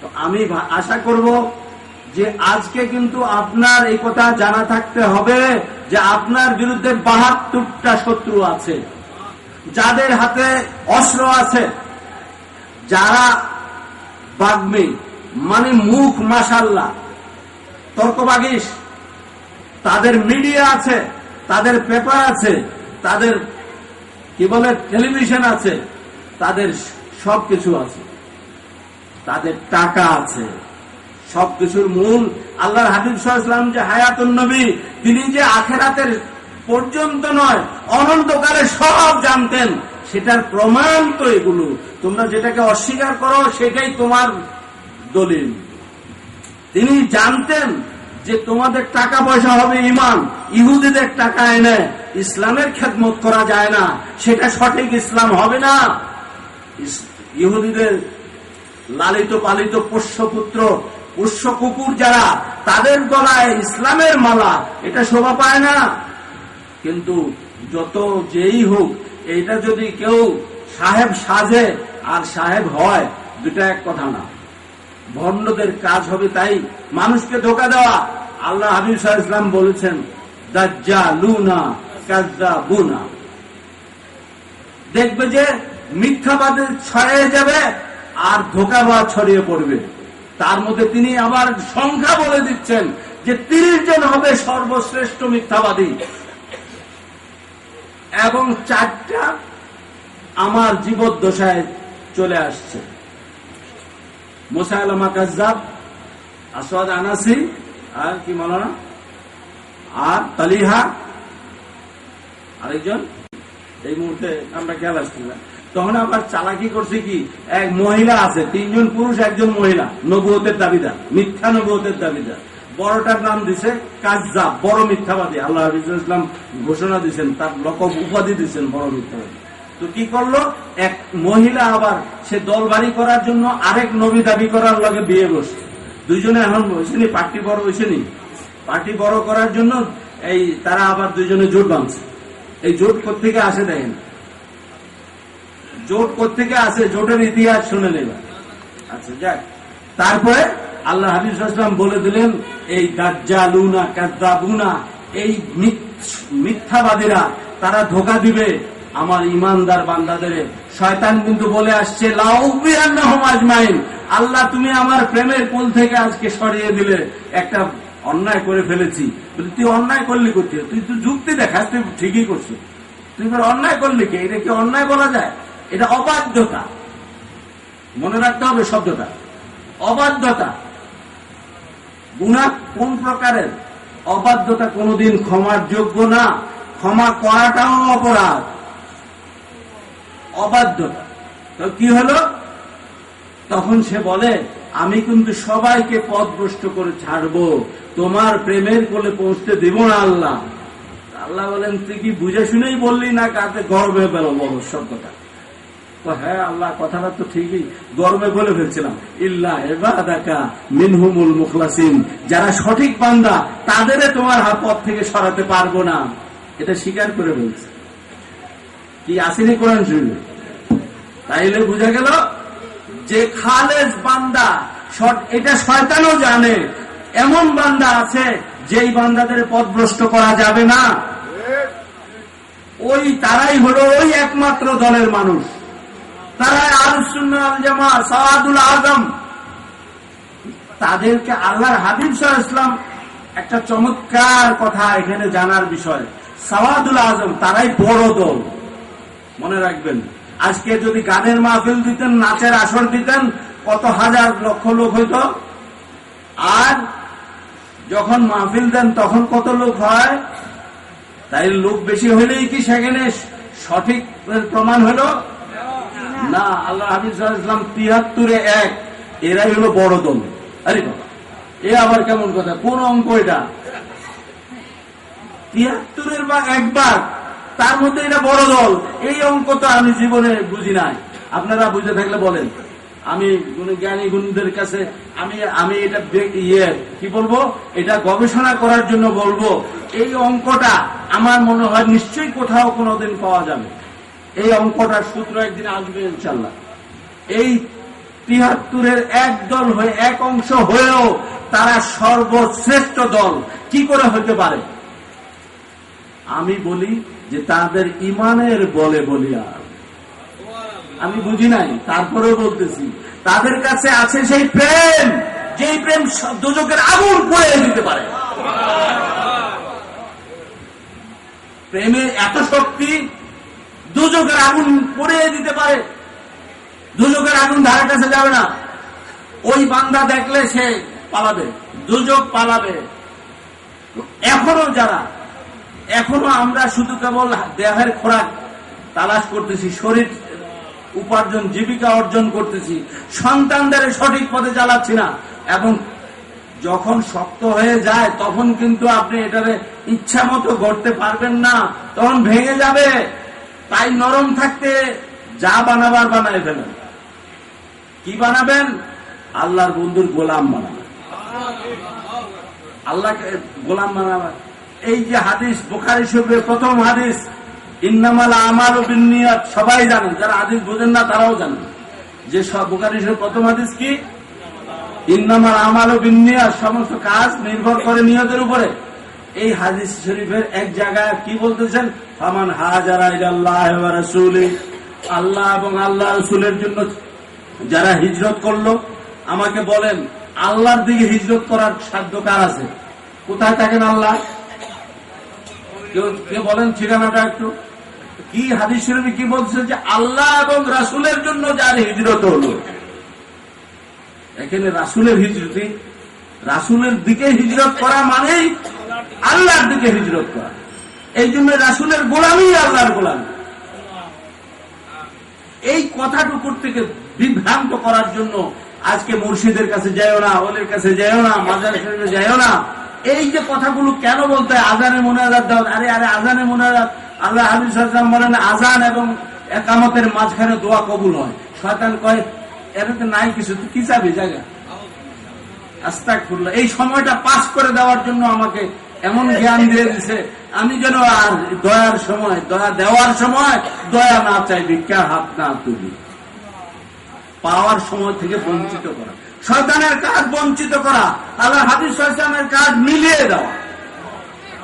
তো আমি আশা করব যে আজকে কিন্তু আপনার এই কথা জানা থাকতে হবে যে আপনার বিরুদ্ধে ৭২টা শত্রু আছে, যাদের হাতে অস্ত্র আছে, যারা বাগ্মী মানে মুখ মাশাআল্লাহ তর্কবাগীশ, তাদের মিডিয়া আছে, তাদের পেপার আছে, তাদের কি বলে টেলিভিশন আছে, তাদের সবকিছু আছে, তাদের টাকা আছে। সবকিছুর মূল আল্লাহর হাবিব সাল্লাল্লাহু আলাইহি ওয়াসাল্লাম যে হায়াতুন নবী, তিনি যে আখিরাতের পর্যন্ত নয় অনন্তকালে সব জানতেন, সেটার প্রমাণ তো এগুলো। তোমরা যেটাকে অস্বীকার করো সেটাই তোমার দলিল। তিনি জানতেন যে তোমাদের টাকা পয়সা হবে ইমান, ইহুদিদের টাকা এনে ইসলামের খেদমত করা যায় না, সেটা সঠিক ইসলাম হবে না। ইহুদিদের লালিত পালিত পোষ্যপুত্র, পোষ্য কুকুর যারা, তাদের গলায় ইসলামের মালা, এটা শোভা পায় না। কিন্তু যত যেই হোক, এটা যদি কেউ সাহেব সাজে আর সাহেব হয়, দুটা এক কথা না। ভণ্ডদের কাজ হবে তাই মানুষকে ধোঁকা দেওয়া। আল্লাহ হাবিব সাল্লাল্লাহু আলাইহি ওয়াসাল্লাম বলেছেন, দাজ্জালুনা কাযযাবুনা। দেখবে যে মিথ্যাবাদে ছড়িয়ে যাবে আর ধোঁকাবাজ ছড়িয়ে পড়বে। তার মধ্যে তিনি আবার সংখ্যা বলে দিচ্ছেন যে ৩০ জন হবে সর্বশ্রেষ্ঠ মিথ্যাবাদী, এবং ৪টা আমার জীবদ্দশায় চলে আসছে। মুসাইলামা কাযযাব, আসওয়াদ আনাসি, আর কি মাওলানা, আর তালিহা, আরেকজন এই মুহূর্তে আমরা খেয়াল আসছি না। তখন আবার চালাকি করছে কি, এক মহিলা আছে, ৩ জন পুরুষ 1 জন মহিলা, নবুয়তের দাবিদার, মিথ্যা নবুয়তের দাবিদার। বড়টার নাম দিছে কাযযাব, বড় মিথ্যাবাদী। আল্লাহ হাবিব সাল্লাল্লাহু আলাইহি ওয়াসাল্লাম ঘোষণা দিচ্ছেন, তার লকব উপাধি দিচ্ছেন বড় মিথ্যাবাদী। তো কি করলো, এক মহিলা আবার সে দল ভারী করার জন্য আরেক নবী দাবি করার লগে বিয়ে বসছে। দুইজনে এখন হয়েছেনি, পার্টি বড় হয়েছেনি, পার্টি বড় করার জন্য এই তারা আবার দুইজনে জোট বাঁধছে। এই জোট কোত্থেকে আসে দেখেন, জোট কোত্থেকে আসে, জোটের ইতিহাস শুনে নেবেন। আচ্ছা যাক, তারপরে আল্লাহ হাবিব সাল্লাল্লাহু আলাইহি ওয়াসাল্লাম বলে দিলেন, এই দাজ্জালুনা কাযযাবুনা, এই মিথ্যাবাদীরা, তারা ধোঁকা দিবে আমার ইমানদার বান্দাদের। শয়তান কিন্তু বলে আসছে, লাউবিয়ান্নাহুম আজমাইন, আল্লাহ তুমি আমার প্রেমের কুল থেকে আজকে সরিয়ে দিলে, একটা অন্যায় করে ফেলেছি। তুই অন্যায় করলি করতে, তুই তো যুক্তি দেখাস, তুই ঠিকই করছিস, তুই অন্যায় করলি কে? এটা কি অন্যায় বলা যায়? এটা অবাধ্যতা, মনে রাখতে হবে শব্দটা, অবাধ্যতা। গুনাহ কোন প্রকারের? অবাধ্যতা কোনদিন ক্ষমার যোগ্য না, ক্ষমা করাটাও অপরাধ। অবাধ্যতা। তো কি হলো, তখন সে বলে, আমি কিন্তু সবাইকে পথভ্রষ্ট করে ছাড়বো, তোমার প্রেমের কোলে পৌঁছতে দেব না আল্লাহ। আল্লাহ বলেন, তুই কি বুঝে শুনেই বললি না কাতে গর্বে বেরো বলো সব কথা? তো হ্যাঁ আল্লাহ, কথাটা তো ঠিকই, গর্বে বলে ফেলছিলাম। ইল্লা ইবাদাকা মিনহুমুল মুখলাসিন, যারা সঠিক বান্দা তাদের তোমার পথ থেকে সরাতে পারবো না, এটা স্বীকার করে বলছে। কি আসেনি কোরআন শরীফে? তাইলে বুঝা গেল যে খালেস বান্দা, এটা শয়তানও জানে, এমন বান্দা আছে যেই বান্দাদের পথভ্রষ্ট করা যাবে না। ওই তারাই হলো ওই একমাত্র দলের মানুষ, তারাই আহলুস সুন্নাহ ওয়াল জামাআহ, সাওয়াদুল আযম। তাদেরকে আল্লাহর হাবিব সাল্লাল্লাহু আলাইহি ওয়াসাল্লাম একটা চমৎকার কথা এখানে জানার বিষয়, সাওয়াদুল আযম, তারাই বড় দল। মনে রাখবেন, আজকে যদি গানের মাহফিল দিতেন, নাচের আসর দিতেন, কত হাজার লক্ষ লোক হইত। আর যখন মাহফিল দেন তখন কত লোক হয়? তাই লোক বেশি হইলেই কি সেখানে সঠিক প্রমাণ হলো না? আল্লাহ হাবিব সাল্লাল্লাহু আলাইহি ওয়াসাল্লাম ৭৩-এ ১, এরাই হলো বড় দল। আরে বাবা, এ আবার কেমন কথা? কোন অঙ্ক এটা? ৭৩-এর ভাগ ১ ভাগ, তার মধ্যে এটা বড় দল। এই অঙ্ক তো আমি জীবনে বুঝি নাই, আপনারা বুঝে থাকলে বলেন। আমি জ্ঞানী গুণীদের কাছে আমি এটা কি বলবো, এটা গবেষণা করার জন্য বলবো। এই অঙ্কটা আমার মনে হয় নিশ্চয়ই কোথাও কোনোদিন পাওয়া যাবে। এই অঙ্কটার সূত্র একদিন আসবে ইনশাআল্লাহ। এই 73-এর এক দল হয়ে, এক অংশ হয়েও তারা সর্বশ্রেষ্ঠ দল কি করে হতে পারে? আমি বলি যে তাদের ইমানের বলে বলি। আর আমি বুঝি নাই, তারপরেও বলতেছি, তাদের কাছে আছে সেই প্রেম, যেই প্রেম দোজখের আগুন পুড়িয়ে দিতে পারে। প্রেমের এত শক্তি, দোজখের আগুন পুড়িয়ে দিতে পারে। দোজখের আগুন ধারে কাছে যাবে না। ওই বান্দা দেখলে সে পালাবে, দোজখ পালাবে। এখনো আমরা শুধু কেবল দেহের খোরাক তালাশ করতেছি, শরীর উপার্জন, জীবিকা অর্জন করতেছি, সন্তানদের সঠিক পথে চালাচ্ছি না। এবং যখন শক্ত হয়ে যায় তখন কিন্তু আপনি এটারে ইচ্ছা মতো গড়তে পারবেন না, তখন ভেঙে যাবে। তাই নরম থাকতে যা বানাবার বানায় ফেলেন। কি বানাবেন? আল্লাহর বন্ধুর গোলাম বানাবেন, আল্লাহকে গোলাম বানাবেন। এই যে হাদিস, বুখারী শরীফের প্রথম হাদিস, ইন্নামাল আমালু বিন্নিয়াত, সবাই জানেন, যারা হাদিস বোঝেন না তারাও জানেন যে বুখারী শরীফের প্রথম হাদিস কি? ইন্নামাল আমালু বিন্নিয়াত, সমস্ত কাজ নির্ভর করে নিয়তের উপরে। এই হাদিস শরীফের এক জায়গায় কি বলতেছেন? ফামান হাজারা ইলাল্লাহি ওয়া রাসূলি, আল্লাহ এবং আল্লাহ রাসূলের জন্য যারা হিজরত করলো। আমাকে বলেন, আল্লাহর দিকে হিজরত করার সাধ্য কার আছে? কোথায় থাকেন আল্লাহ? কেউ বলেন ঠিকানাটা একটু। কি হাদিস শরীফে কি বলছে? যে আল্লাহ এবং রাসূলের জন্য যার হিজরত হলো। এখানে রাসূলের হিজরতি, রাসূলের দিকে হিজরত করা মানেই আল্লাহর দিকে হিজরত করা। এই জন্য রাসূলের গোলামি আল্লাহর গোলামি। এই কথাটুকুর থেকে বিভ্রান্ত করার জন্য আজকে মুর্শিদের কাছে যাইও না, ওলের কাছে যাইও না, মাজার শরীফে যাইও না, এই যে কথাগুলো কেন বলতে হয়? আজানে মুনাজাত দাও। আরে আজানে মুনাজাত, আল্লাহ হাবিব সাল্লাল্লাহু আলাইহি ওয়াসাল্লাম বলেন আজান এবং ইকামতের মাঝখানে দোয়া কবুল হয়। শয়তান কয় এটাতে নাই কিছু, তুই কি চাবি জায়গা? আস্তাগফিরুল্লাহ। এই সময়টা পাস করে দেওয়ার জন্য আমাকে এমন জ্ঞান দিয়ে দিছে, আমি যেন আর দয়ার সময়, দয়া দেওয়ার সময় দয়া না চাই, ভিক্ষার হাত না তুলি। পাওয়ার সময় থেকে বঞ্চিত করা, শয়তানের কাজ বঞ্চিত করা, আল্লাহ হাবিব সাল্লাল্লাহু আলাইহি ওয়াসাল্লামের কাজ মিলিয়ে দেওয়া,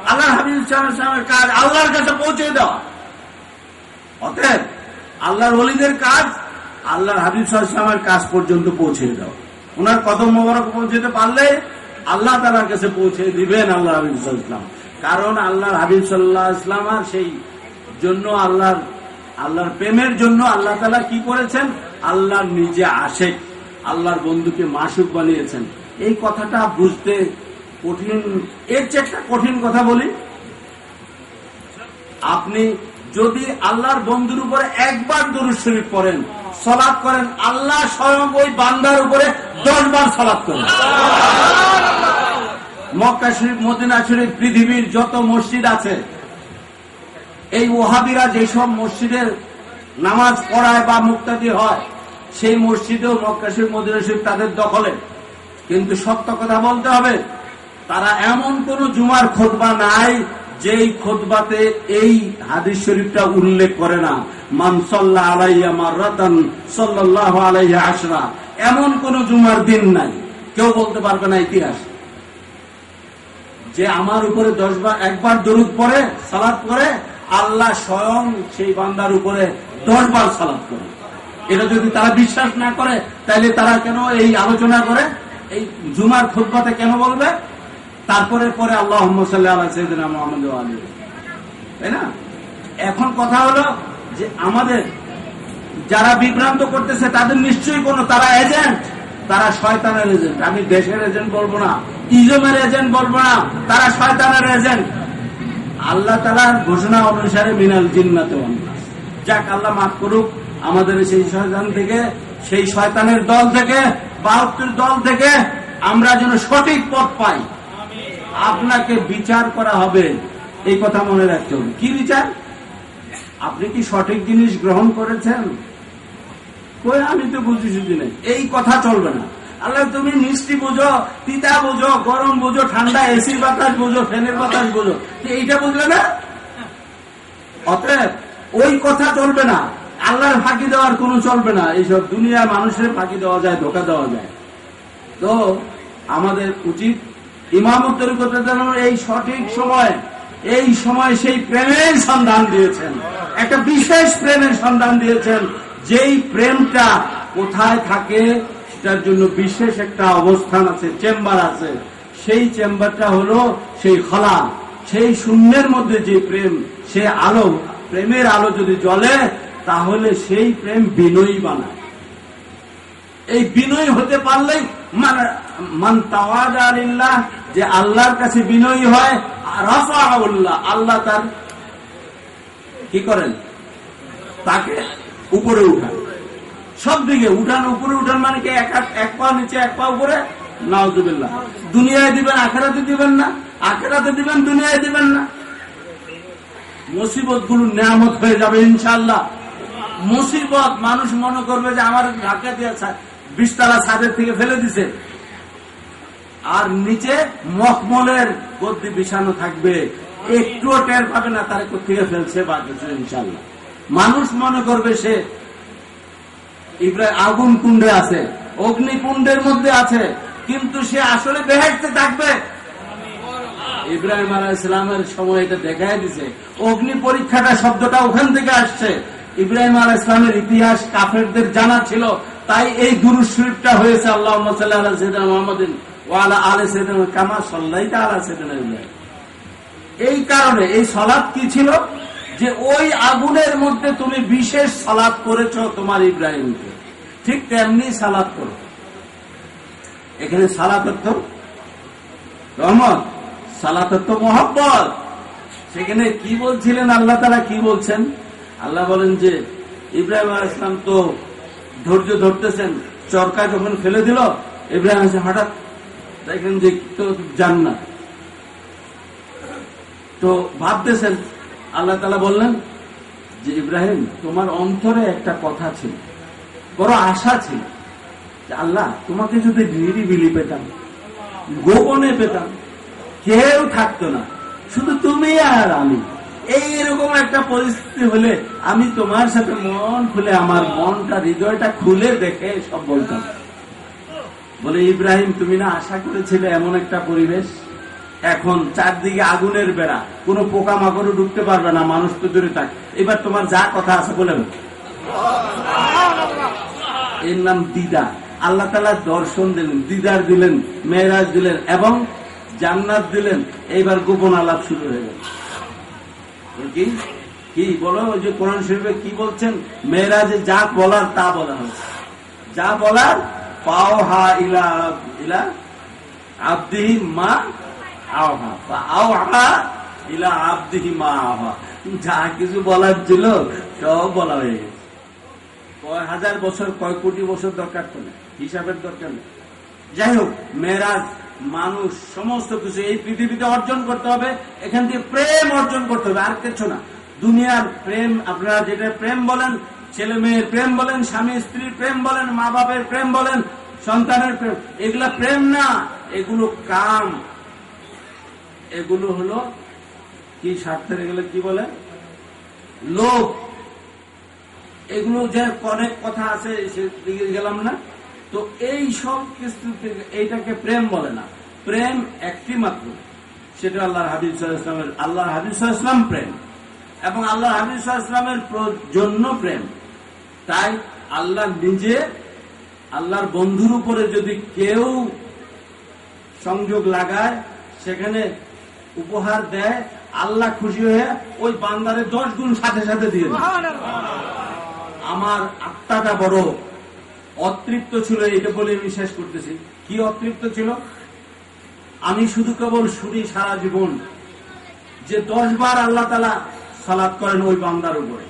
আল্লাহ হাবিব সাল্লাল্লাহু আলাইহি ওয়াসাল্লামের কাজ আল্লাহর কাছে পৌঁছে দেওয়া। অতএব আল্লাহর ওলিদের কাজ আল্লাহর হাবিব সাল্লাল্লাহু আলাইহি ওয়াসাল্লামের কাজ পর্যন্ত পৌঁছে দেওয়া। ওনার কদম মোবারক পৌঁছতে পারলে আল্লাহ তাআলার কাছে পৌঁছে দিবেন আল্লাহ হাবিব সাল্লাল্লাহু আলাইহি ওয়াসাল্লাম। কারণ আল্লাহর হাবিব সাল্লাল্লাহু আলাইহি ওয়াসাল্লাম সেই জন্য আল্লাহর প্রেমের জন্য আল্লাহ তাআলা কি করেছেন? আল্লাহর নিজে আশিক, আল্লাহর বন্ধুকে মাশুক বানিয়েছেন। এই কথাটা বুঝতে কঠিন। এর চেয়ে একটা কঠিন কথা বলি, আপনি যদি আল্লাহর বন্ধুর উপরে একবার দরুদ শরীফ পড়েন, সালাত করেন, আল্লাহ স্বয়ং ওই বান্দার উপরে 10 বার সালাত করেন। মক্কা শরীফ, মদিনা শরীফ, পৃথিবীর যত মসজিদ আছে, এই ওহাবিরা যেসব মসজিদের নামাজ পড়ায় বা মুক্তাদি হয়, সেই মসজিদেও মক্কা শরীফ, মদিনা শরীফ তাদের দখলে। কিন্তু সত্য কথা বলতে হবে, তারা এমন কোন জুমার খুতবা নাই যেই খুতবাতে এই হাদিস শরীফটা উল্লেখ করে না, মান সাল্লা আলাইয়া মাররাতান সাল্লাল্লাহু আলাইহি আশরা। এমন কোন জুমার দিন নাই, কেউ বলতে পারবে না ইতিহাস, যে আমার উপরে 10 বার, একবার দরুদ পড়ে, সালাত করে, আল্লাহ স্বয়ং সেই বান্দার উপরে 10 বার সালাত করে। এটা যদি তারা বিশ্বাস না করে, তাহলে তারা কেন এই আলোচনা করে? এই জুমার খুতবাতে কেন বলবে তারপরে পরে আল্লাহুম্মা সাল্লি আলা সাইয়্যিদিনা মুহাম্মাদ ওয়া আলিহি, তাই না? এখন কথা হলো যে আমাদের যারা বিভ্রান্ত করতেছে তাদের নিশ্চয়ই তারা এজেন্ট, তারা শয়তানের এজেন্ট। আমি দেশের এজেন্ট বলবো না, ইজমের এজেন্ট বলবো না, তারা শয়তানের এজেন্ট। আল্লাহ তাআলার ঘোষণা অনুসারে মিনাল জিন্নাতি ওয়ান নাস। যাক, আল্লাহ মাফ করুক আমাদের সেই শয়তান থেকে, সেই শয়তানের দল থেকে, 72 দল থেকে আমরা যেন সঠিক পথ পাই। আপনাকে বিচার করা হবে, এই কথা মনে রাখতে হবে। কি বিচার? আপনি কি সঠিক জিনিস গ্রহণ করেছেন? কই আমি তো বুঝেছি নেই, এই কথা চলবে না। আল্লাহ তুমি মিষ্টি বুঝো, তিতা বুঝো, গরম বুঝো, ঠান্ডা এসির বাতাস বুঝো, ফ্যানের বাতাস বুঝো, এইটা বুঝলে না? অতএব ওই কথা চলবে না। আল্লাহর ফাঁকি দেওয়ার কোনো চলবে না। এইসব দুনিয়ার মানুষের ফাঁকি দেওয়া যায়, ধোকা দেওয়া যায়। তো আমাদের উচিত ইমামতের কথা জানানো। এই সঠিক সময়, এই সময় সেই প্রেমের সন্ধান দিয়েছেন, একটা বিশেষ প্রেমের সন্ধান দিয়েছেন। যেই প্রেমটা কোথায় থাকে সেটার জন্য বিশেষ একটা অবস্থান আছে, চেম্বার আছে। সেই চেম্বারটা হলো সেই খলা, সেই শূন্যের মধ্যে যে প্রেম, সে আলো, প্রেমের আলো যদি জ্বলে তাহলে সেই প্রেম বিনয়ী বানায়। এই বিনয়ী হতে পারলেই মান তাওয়াদা লিল্লাহ, যে আল্লাহর কাছে বিনয়ী হয়, রাফাহুল্লাহ, আল্লাহ তার কি করেন, তাকে উপরে উঠান। সব দিকে উঠান, উপরে উঠান মানে কি এক পা নিচে এক পা উপরে, নাউযুবিল্লাহ। দুনিয়ায় দিবেন, আখিরাতে দিবেন না, আখিরাতে দিবেন, দুনিয়ায় দিবেন না। মুসিবত গুলো নিয়ামত হয়ে যাবে ইনশাআল্লাহ। মুসিবত মানুষ মনে করবে যে আমার ঢাকা দিয়ে 20 তলা ছাদের থেকে ফেলে দিছে, আর নিচে মখমলের গদ্দি বিছানো থাকবে, একটুও টের পাবে না তার থেকে ফেলছে বা কিছু। ইনশাআল্লাহ মানুষ মনে করবে সে ইব্রাহিম আগুন কুণ্ডে আছে, অগ্নিকুণ্ডের মধ্যে আছে, কিন্তু সে আসলে বেহেশতে থাকবে। ইব্রাহিম আলাইহিস সালামের সময় এটা দেখাই দিছে। অগ্নি পরীক্ষাটা শব্দটা ওখান থেকে আসছে। ইব্রাহিম আলাইহিস সালামের ইতিহাস কাফেরদের জানা ছিল, তাই এই দুরূদ শরীফটা হয়েছে, আল্লাহুম্মা সাল্লি আলা সাইয়্যিদিনা মুহাম্মাদিন ওয়া আলা আলি সাইয়্যিদিনা কামা সাল্লাইতা আলা সাইয়্যিদিনা ইব্রাহিম। এই কারণে এই সালাত কি ছিল, যে ওই আগুনের মধ্যে তুমি বিশেষ সালাত করেছো তোমার ইব্রাহিমকে, ঠিক তেমনি সালাত করো। এখানে সালাত অর্থ রহমত, সালাত অর্থ মহব্বত। সেখানে কি বলছিলেন আল্লাহ তাআলা, কি বলছেন? আল্লাহ বলেন যে ইব্রাহিম আলাইহিস সালাম তো ধৈর্য ধরতেছেন, চরকা যখন ফেলে দিল, ইব্রাহিম আলাইহিস সালাম হঠাৎ দেখেন যে তো জান্নাত, তো ভাবতেছেন। আল্লাহ তাআলা বললেন যে ইব্রাহিম, তোমার অন্তরে একটা কথা ছিল, বড় আশা ছিল, যে আল্লাহ তোমাকে যদি নিরিবিলি পেতাম, গোপনে পেতাম, কেউ থাকতো না, শুধু তুমি আর আমি, এইরকম একটা পরিস্থিতি হলে আমি তোমার সাথে মন খুলে, আমার মনটা, হৃদয়টা খুলে দেখে সব বলতাম। বলে ইব্রাহিম, তুমি না আশা করেছিলে এমন একটা পরিবেশ, এখন চারদিকে আগুনের বেড়া, কোনো পোকা মাকড়ও ঢুকতে পারবে না, মানুষ তো দূরে থাক, এবার তোমার যা কথা আছে বলেন। এর নাম দিদার। আল্লাহ তাআলা দর্শন দিলেন, দিদার দিলেন, মেরাজ দিলেন এবং জান্নাত দিলেন। এইবার গোপন আলাপ শুরু হয়ে গেল। কি বলো, ওই যে কোরআন শরীফে কি বলছেন, মেরাজে যা বলার তা বলা হয়েছে, যা বলার, পাওহা ইলা ইলা আবদিহি মা আওহা, আওহা ইলা আবদিহি মা আওহা, যা কিছু বলার ছিল সব বলা হয়ে গেছে। কয় হাজার বছর, কয় কোটি বছর দরকার তো নেই, হিসাবের দরকার নেই। যাই হোক, মেরাজ মানুষ সমস্ত কিছু এই পৃথিবীতে অর্জন করতে হবে, এখান থেকে প্রেম অর্জন করতে হবে, আর কিছু না। দুনিয়ার প্রেম, আপনারা যেটা প্রেম বলেন, ছেলে মেয়ের প্রেম বলেন, স্বামী স্ত্রীর প্রেম বলেন, মা বাপের প্রেম বলেন, সন্তানের প্রেম, এগুলা প্রেম না, এগুলো কাম, এগুলো হলো কি স্বার্থের, এগুলো কি বলে, লোভ। এগুলো যে অনেক কথা আছে, সেদিকে গেলাম না। তো এই সব কিছু এইটাকে প্রেম বলে না। প্রেম একটি মাত্র, সেটা আল্লাহর হাবিব সাল্লাল্লাহু আলাইহি ওয়াসাল্লামের, আল্লাহর হাবিব সাল্লাল্লাহু আলাইহি ওয়াসাল্লাম প্রেম, এবং আল্লাহর হাবিব সাল্লাল্লাহু আলাইহি ওয়াসাল্লামের জন্য প্রেম। তাই আল্লাহ নিজে, আল্লাহর বন্ধুর উপরে যদি কেউ সংযোগ লাগায়, সেখানে উপহার দেয়, আল্লাহ খুশি হয়ে ওই বান্দারে 10 গুণ সাথে সাথে দিয়ে দেয়। আমার আত্মাটা বড় অতৃপ্ত ছিল, এটা বলে আমি শেষ করতেছি। কি অতৃপ্ত ছিল? আমি শুধু কেবল শুনি সারা জীবন যে 10 বার আল্লাহ তাআলা সালাত করেন ওই বান্দার উপরে।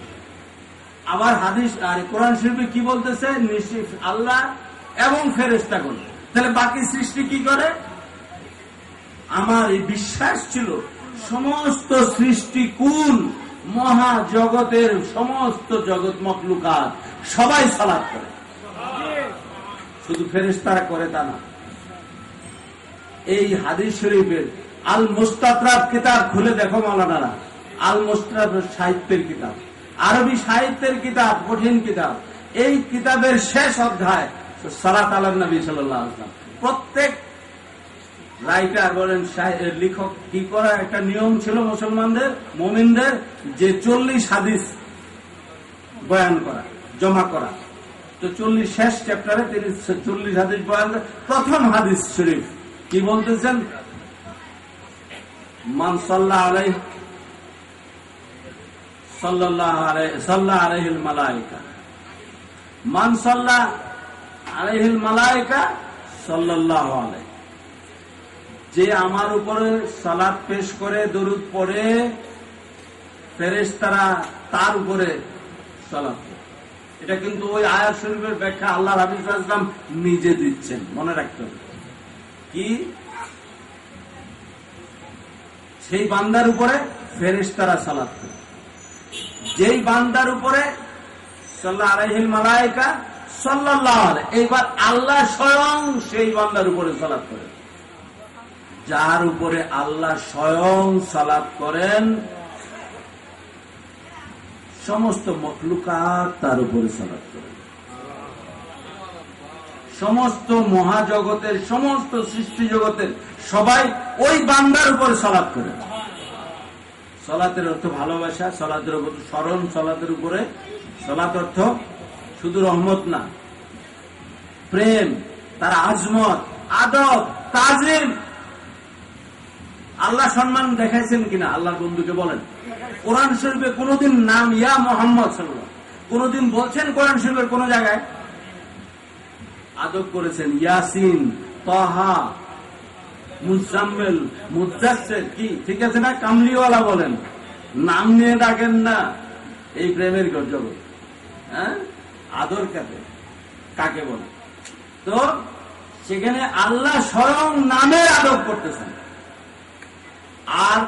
আবার হাদিস আর কোরআন শরীফে কি বলতেছে, নিশ্চিত আল্লাহ এবং ফেরেশতাগণ। তাহলে বাকি সৃষ্টি কি করে? আমার এই বিশ্বাস ছিল সমস্ত সৃষ্টি কোন মহা জগতের সমস্ত জগৎ মখলুকাত সবাই সালাত করে, শুধু ফেরেশতারা করে তা না। এই হাদিস শরীফের আল মুস্তাদরাক কিতাব খুলে দেখো মাওলানারা, আল মুস্তাদরাক সাহিত্যের কিতাব, আরবি সাহিত্যের কিতাব, কঠিন কিতাব। এই কিতাবের শেষ অধ্যায় সালাত আলা নবী সাল্লাল্লাহু আলাইহি ওয়াসাল্লাম। প্রত্যেক রাইটার বলেন, লেখক কি করা একটা নিয়ম ছিল মুসলমানদের, মুমিনদের, যে 40 হাদিস বয়ান করা, জমা করা। তো 40 শেষ চ্যাপ্টারে তিনি 40 হাদিস বয়ান। প্রথম হাদিস শরীফ কি বলতেছেন? মান সাল্লাল্লাহু আলাইহিল মালায়েকা, মান সাল্লা আলাইহিল মালায়েকা সাল্লাল্লাহু আলাইহি, যে আমার উপরে সালাত পেশ করে, দরুদ পড়ে, ফেরেশতারা তার উপরে সালাত পড়ে। এটা কিন্তু ওই আয়াত শরীফের ব্যাখ্যা আল্লাহ রাব্বুল আলামিন নিজে দিচ্ছেন, মনে রাখতে হবে। কি? সেই বান্দার উপরে ফেরেশতারা সালাত করে, যেই বান্দার উপরে সাল্লাল্লাহু আলাইহিল মালায়েকা সাল্লাল্লাহু আলাইহি, এইবার আল্লাহ স্বয়ং সেই বান্দার উপরে সালাত করে। যার উপরে আল্লাহ স্বয়ং সালাত করেন, সমস্ত মখলুকাত তার উপরে সালাত করেন। সমস্ত মহাজগতের, সমস্ত সৃষ্টি জগতের সবাই ওই বান্দার উপরে সালাত করেন। সালাতের অর্থ ভালোবাসা, সালাতের উপর স্মরণ, সালাতের উপরে সালাত অর্থ শুধু রহমত না, প্রেম, তার আজমত, আদব, তাজিম। আল্লাহ সম্মান দেখাইছেন কিনা আল্লাহর বন্ধুকে বলেন? কোরআন শরীফে কোনদিন নাম ইয়া মুহাম্মদ সাল্লাল্লাহু আলাইহি ওয়াসাল্লাম কোনদিন বলছেন? কোরআন শরীফের কোন জায়গায়? আদব করেছেন ইয়াসিন, তাহা, মুজাম্মিল, মুদাসসির, কি ঠিক আছে না? কামলিওয়ালা বলেন, নাম নিয়ে ডাকেন না। এই প্রেমের জগৎ, হ্যাঁ, আদর কাকে বলে? তো সেখানে আল্লাহ স্বয়ং নামের আদব করতেছেন। আর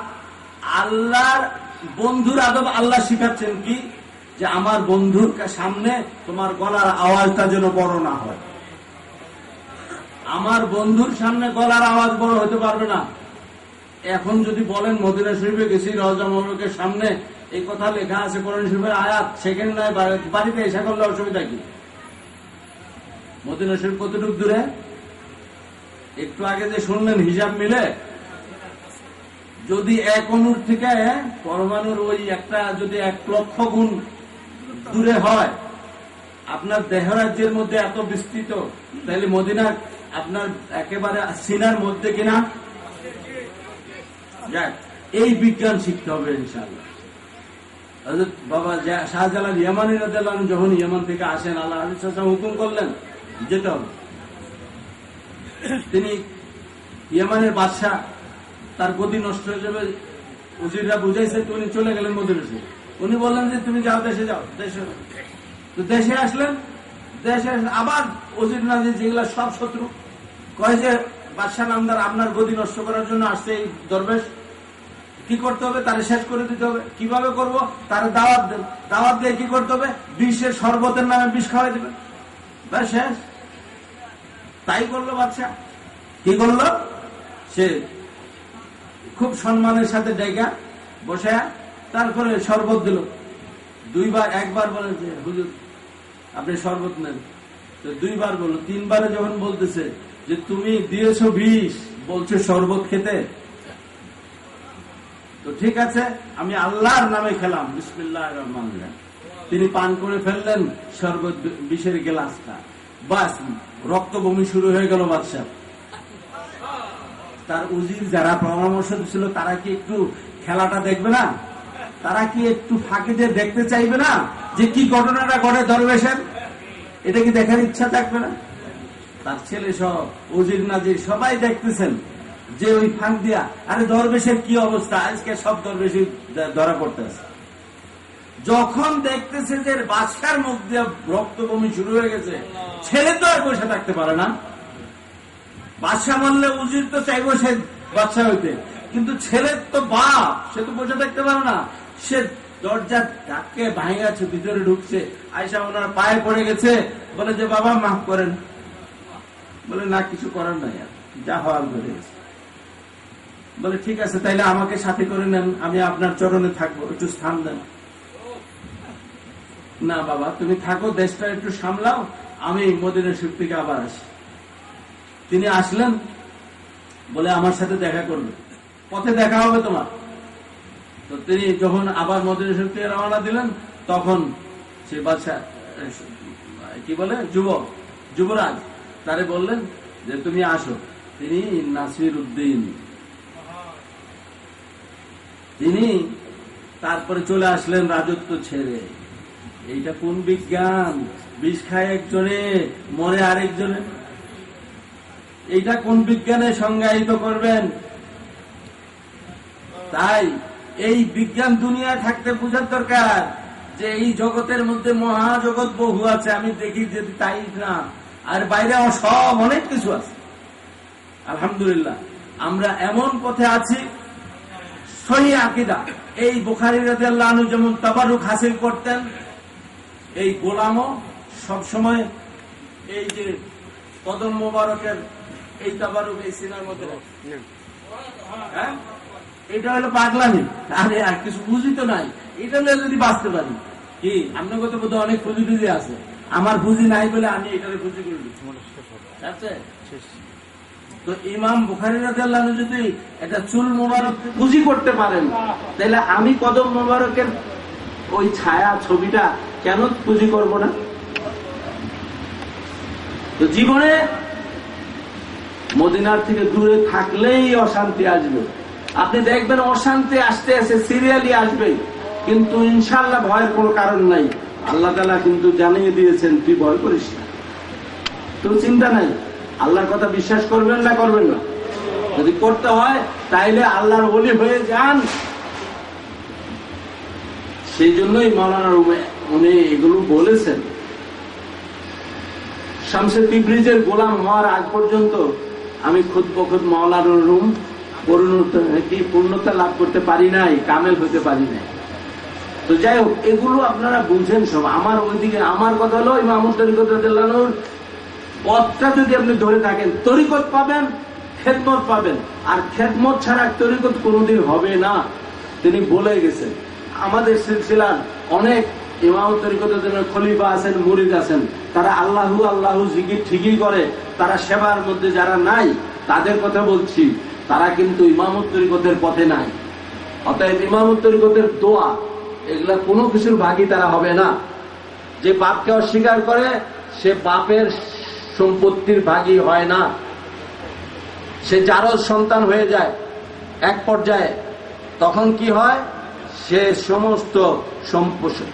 আল্লাহর বন্ধুর আদব আল্লাহ শিখাচ্ছেন কি? যে আমার বন্ধুর সামনে তোমার গলার আওয়াজটা যেন বড় না হয়। আমার বন্ধুর সামনে গলার আওয়াজ বড় হতে পারবে না। এখন যদি বলেন মদিনা শরীফে গেছি, রওজা মোবারকের সামনে এই কথা লেখা আছে, কোরআন শরীফের আয়াত, সেখানে নয় বাড়িতে এসে করলে অসুবিধা কি? মদিনা শরীফ কতটুকু দূরে? একটু আগে যে শুনলেন হিসাব মিলে, যদি 1 অণুর থেকে পরমাণুর ওই একটা যদি 1 লক্ষ গুণ দূরে হয়, আপনার দেহরাজ্যের মধ্যে এত বিস্তৃত, তাহলে মদিনা আপনার একেবারে সিনার মধ্যে কিনা? যাক, এই বিজ্ঞান শিখতে হবে ইনশাআল্লাহ। বাবা শাহজালাল ইয়ামানী রাদিয়াল্লাহু আনহু যখন ইয়ামান থেকে আসেন, আল্লাহ রাসূল সাল্লাল্লাহু আলাইহি ওয়াসাল্লাম হুকুম করলেন যেতে হবে। তিনি ইয়ামানের বাদশা, তার গদি নষ্ট হয়ে যাবে, উজিররা বুঝাইছে, উনি চলে গেলেন মদিনা শরীফ। উনি বললেন যে তুমি যাও, দেশে যাও। তো দেশে আসলেন, আবার উজির নাজির যেগুলা সব শত্রু কয় যে বাদশা নামদার আপনার গদি নষ্ট করার জন্য আসছে এই দরবেশ, কি করতে হবে? তারে শেষ করে দিতে হবে। কিভাবে করব? তারে দাওয়াত দেন, দাওয়াত দিয়ে কি করতে হবে? বিষের শরবতের নামে বিষ খাওয়াই দেবেন, ব্যাস শেষ। তাই করলো বাদশা। কি করলো? সে খুব সম্মানের সাথে জায়গা বসে তারপরে শরবত দিল। 2 বার, 1 বার বলে যে হুজুর আপনি শরবত নেন, তো 2 বার বলল। 3 বারে যখন বলতেছে যে তুমি দিয়েছো বিষ, বলছো শরবত খেতে, তো ঠিক আছে আমি আল্লাহর নামে খেলাম, বিসমিল্লাহির রহমানির রহিম। তিনি পান করে ফেললেন শরবত, বিষের গ্লাসটা, বাস রক্ত বমি শুরু হয়ে গেল বাদশা। তার উজির যারা পরামর্শ দিচ্ছিল তারা কি একটু খেলাটা দেখবে না? তারা কি একটু ফাঁকি দিয়ে দেখতে চাইবে না যে কি ঘটনাটা ঘটে দরবেশের? এটা কি দেখার ইচ্ছা থাকবে না? তার ছেলে সব, উজির নাজির সবাই দেখতেছেন যে ওই ফাঁক দিয়া, আরে দরবেশের কি অবস্থা, আজকে সব দরবেশই ধরা পড়তেছে। যখন দেখতেছে যে বাদশার মুখ দিয়ে রক্ত বমি শুরু হয়ে গেছে, ছেলে তো আর বসে থাকতে পারে না। বাদশা মানলে উজির তো চাইবো সে বাদশা হইতে, কিন্তু ছেলের তো বাপ, সে তো বসে থাকতে পারে না। সে দরজা ধাক্কে ভাঙাছে, ভিতরে ঢুকছে, আয়সা ওনার পায়ে পড়ে গেছে, বলে যে বাবা মাফ করেন। বলে না, কিছু করার নাই, আর যা হওয়ার হয়ে গেছে। বলে ঠিক আছে, তাইলে আমাকে সাথে করে নেন, আমি আপনার চরণে থাকবো, একটু স্থান দেন। না বাবা তুমি থাকো, দেশটা একটু সামলাও, আমি মদিনা শরীফ থেকে আবার আসি। তিনি আসলেন, বলে আমার সাথে দেখা করবে, পথে দেখা হবে তোমার। তো তিনি যখন আবার মদিনা শরীফ থেকে রওনা দিলেন, তখন সে বাদশা কি বলে যুবরাজ তারে বললেন যে তুমি আসো। তিনি নাসির উদ্দিন, তিনি তারপরে চলে আসলেন রাজত্ব ছেড়ে। এইটা কোন বিজ্ঞান? বিষ খায় একজনে, মরে আরেকজনে। এইটা কোন বিজ্ঞানে সংজ্ঞায়িত করবেন? তাই এই বিজ্ঞান দুনিয়া থাকতে বোঝার দরকার যে এই জগতের মধ্যে মহাজগৎ বহু আছে, আমি দেখি যদি তাই না, আর বাইরে সব অনেক কিছু আছে। আলহামদুলিল্লাহ আমরা এমন পথে আছি, সহিহ আকীদা। এই বুখারী রাদিয়াল্লাহু আনহু যেমন তাবারুক হাসিল করতেন, এই গোলামও সবসময় এই যে কদম মোবারকের এই তাবারুক এই সিনার মধ্যে, হ্যাঁ এটা হলো পাগলামি। আরে আর কিছু বুঝি তো নাই, এটা যদি বাঁচতে পারি কি আপনার কথা বোধ অনেক পুঁজি টুজি আছে, আমার পুঁজি নাই বলে আমি এটাকে পুঁজি করে দিচ্ছি। তো ইমাম বুখারী রাদিয়াল্লাহু আনহু যদি একটা চুল মোবারক পুঁজি করতে পারেন, তাহলে আমি কদম মোবারকের ওই ছায়া ছবিটা কেন পুঁজি করব না? তো জীবনে মদিনার থেকে দূরে থাকলেই অশান্তি আসবে। আপনি দেখবেন অশান্তি আসতে আসতে সিরিয়ালি আসবে, কিন্তু ইনশাআল্লাহ ভয়ের কোনো কারণ নাই। আল্লাহ তাআলা কিন্তু জানিয়ে দিয়েছেন তুই ভয় করিস না, তোর চিন্তা নাই। আল্লাহর কথা বিশ্বাস করবেন না করবেন না? যদি করতে হয় তাইলে আল্লাহর ওলি হয়ে যান। সেই জন্যই মাওলানা উনি এগুলো বলেছেন। শামসে তিবরিজের গোলাম হওয়ার আগ পর্যন্ত আমি খুদ বখুদ মাওলানার রুম পূর্ণতা লাভ করতে পারি নাই, কামেল হতে পারি নাই। তো যাই হোক, এগুলো আপনারা বুঝেন সব। আমার ওইদিকে আমার কথা হলো ইমাম তরিকত রাদিয়াল্লাহু আনহুর পথটা যদি আপনি ধরে থাকেন, তরিকত পাবেন, খেদমত পাবেন। আর খেদমত ছাড়া তরিকত কোনোদিন হবে না। তিনি বলে গেছেন। আমাদের সিলসিলার অনেক ইমাম তরিকতের জন্য খলিফা আছেন, মুরিদ আছেন, তারা আল্লাহু আল্লাহু জিকির ঠিকই করে, তারা সেবার মধ্যে যারা নাই তাদের কথা বলছি, তারা কিন্তু ইমামত তরিকতের পথে নাই। অতএব ইমামত তরিকতের দোয়া এগুলা কোনো কিছুর ভাগী তারা হবে না। যে বাপকে অস্বীকার করে সে বাপের সম্পত্তির ভাগী হয় না, সে জারজ সন্তান হয়ে যায় এক পর্যায়ে। তখন কি হয়? সে সমস্ত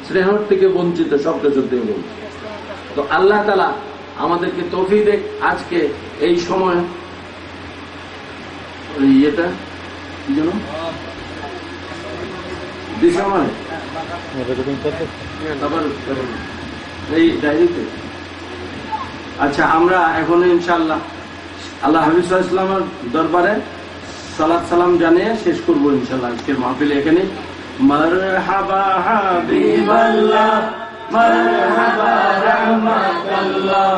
স্নেহ থেকে বঞ্চিত, শব্দ থেকে বঞ্চিত। তো আল্লাহ তাআলা আমাদেরকে তৌফিক দেখ। আজকে এই সময় ইয়েটা কি যেন ডিসেম্বরে এই ডায়েরিতে। আচ্ছা, আমরা এখন ইনশাআল্লাহ আল্লাহ হাবিব সাল্লাল্লাহু আলাইহি ওয়াসাল্লামের দরবারে সালাত সালাম জানিয়ে শেষ করবো ইনশাআল্লাহ আজকের মাহফিল এখানে। মারহাবা হাবিবাল্লাহ, মারহাবা রাহমাতাল্লাহ,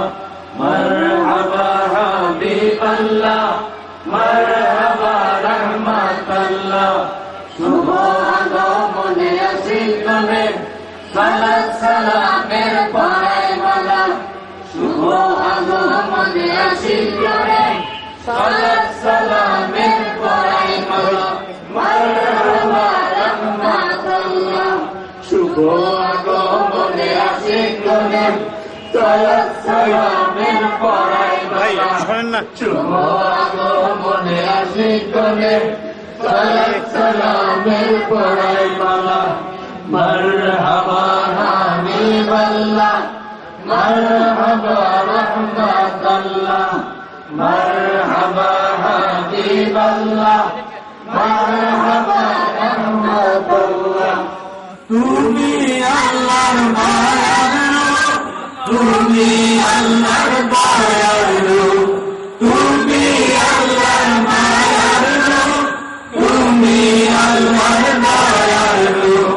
মারহাবা হাবিবাল্লাহ, মারহাবা রাহমাতাল্লাহ। শুভ আগমনে আসিগনে সালাত সালামের পায় মালা। শুভ আগমনে আসিগনে সালাত সালামের পায় মালা। মারহাবা রাহমাতাল্লাহ। শুভ আগমনে আসিগনে সালাত সালামের পায় মালা। শুভ আগমনে আসিগনে সালাত সালামের পায় মালা। মারহাবা হাবিবাল্লাহ, মারহাবা রাহমাতাল্লাহ, মারহাবা হাবিবাল্লাহ, মারহাবা রাহমাতাল্লাহ। তুমি আল্লাহর মায়ার নূর, তুমি আল্লাহর মায়ার নূর, তুমি আল্লাহর মায়ার নূর, তুমি আল্লাহর মায়ার নূর।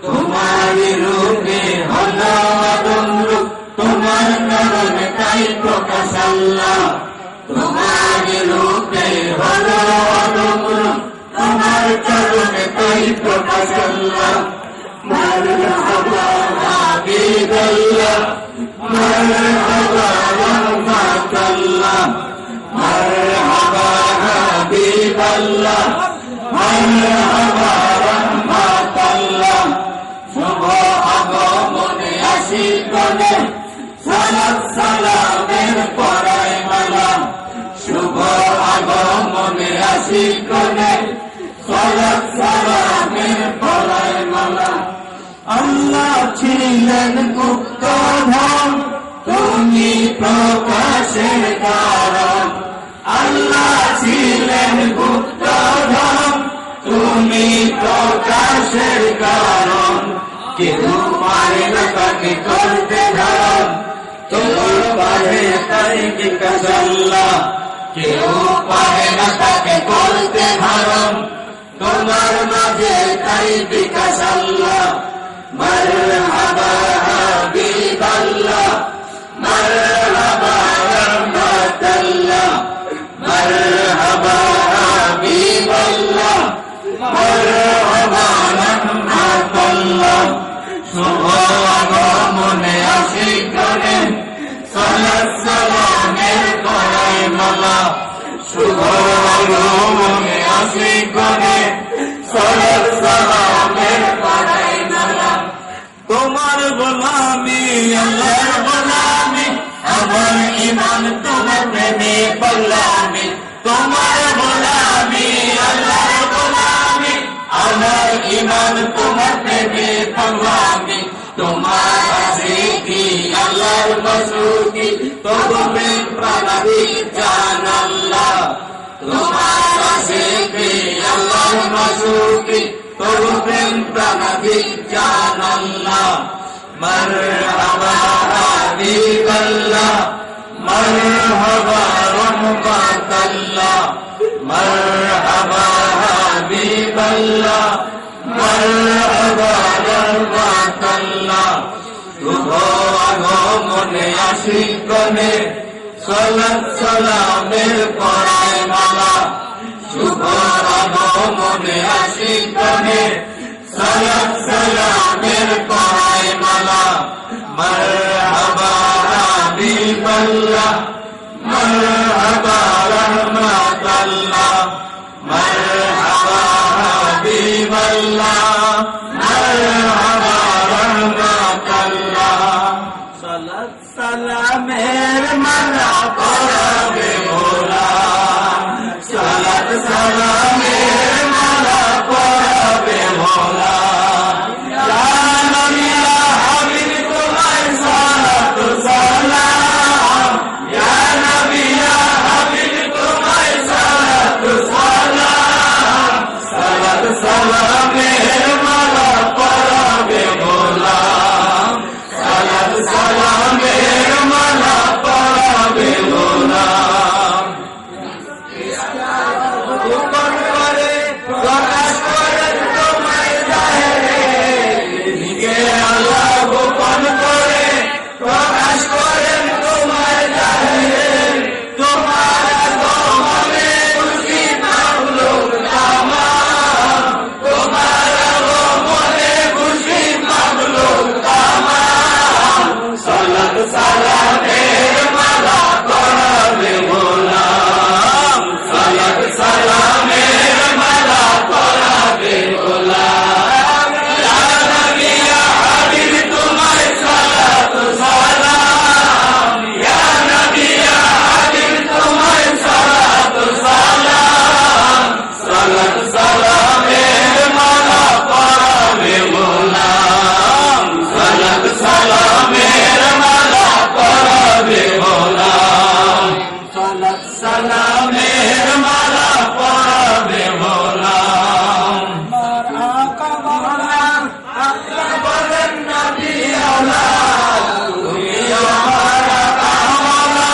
তোমার রূপে হলো আদম রূপ, তোমার কারণে তাই প্রকাশ আল্লাহ। তোমার রূপে হলো আদম রূপ, তোমার কারণে তাই প্রকাশ আল্লাহ। মারহাবা হাবিব আশিকগণে সালাত সালামের পরায় মালা। আল্লাহ ছিলেন গুপ্তধন, তুমি প্রকাশের কারণ। আল্লাহ ছিলেন গুপ্তধন, তুমি প্রকাশের কারণ। কেউ পারে না তাকে করতে ধারণ, তোমার পারে তাই বিকাশ আল্লাহ। কেউ পারে না তাকে করতে ধারণ, তোমার মাঝে তাই বিকাশ আল্লাহ। মারহাবা হাবিবাল্লাহ, মারহাবা রহমাতাল্লাহ, মারহাবা হাবিবাল্লাহ, মারহাবা রহমাতাল্লাহ। শুভ আগমনে আশিকগণে সালাত সালামের পরায় মালা। শুভ আগমনে আশিকগণে সালাত সালামের পরায় মালা। তোমার গোলামি আল্লাহর গোলামি, আমার ঈমান তোমার প্রেমে গোলামি। তোমার গোলামি আল্লাহর গোলামি, আমার ঈমান তোমার প্রেমে গোলামি। তোমার আশিকি আল্লাহর মাসুকি, তবু প্রেম প্রাণাধিক জান আল্লাহ। তোমার আশিকি আল্লাহর মাসুকি, তবু প্রেম প্রাণাধিক জান আল্লাহ। মারহাবা হাবিবাল্লাহ, মারহাবা রহমাতাল্লাহ, মারহাবা হাবিবাল্লাহ, মারহাবা রহমাতাল্লাহ। শুভ আগমনে আশিকগণে সালাত সালামের পরায় মালা। শুভ আগমনে আশিকগণে সালাত সালামের পরায় মালা। মারহাবা হাবিবাল্লাহ, মারহাবা রহমাতাল্লাহ, মারহাবা হাবিবাল্লাহ, মারহাবা রহমাতাল্লাহ। সালাত সালামের মালা পরাবে মোলা, সালাত সালামের মালা পরাবে মোলা। ইয়া নবী ইয়া হাবিব তোমায় সালাত সালাম, ইয়া নবী ইয়া হাবিব তোমায় সালাত সালাম। সালাত সালামের মালা পরাবে মোলা, সালাত সালামের মালা পরাবে মোলা। গোপন করে প্রকাশ করেন তোমায় জাহেরে, নিজে আল্লাহ গোপন করে প্রকাশ করেন তোমায় জাহেরে। তোমার আগমনে খুশি মাখলুক তামাম, তোমার আগমনে খুশি মাখলুক তামাম। সালাত সালামের মালা পরাবে গোলাম, সালাত সালামের মালা পরাবে গোলাম। ইয়া নবী ইয়া হাবিব তোমায় সালাত সালাম, ইয়া নবী ইয়া হাবিব তোমায় সালাত সালাম। সালাত সালামের মালা পরাবে গোলাম, সালাত সালামের মালা পরাবে গোলাম। সালাত সালামের মালা পরাবে গোলাম। আমার আকা মাওলা আল্লাহ বলেন নবী আওলাদ, তুমি আমার আকা মাওলা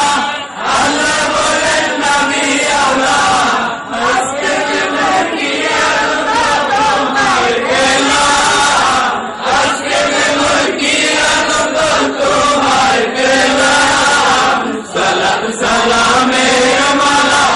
আল্লাহ বলেন নবী আওলাদ। আজকে দিনের কিয়ামত তোমায় পেলাম, আজকে দিনের কিয়ামত তোমায় পেলাম। সালাত সালামের মালা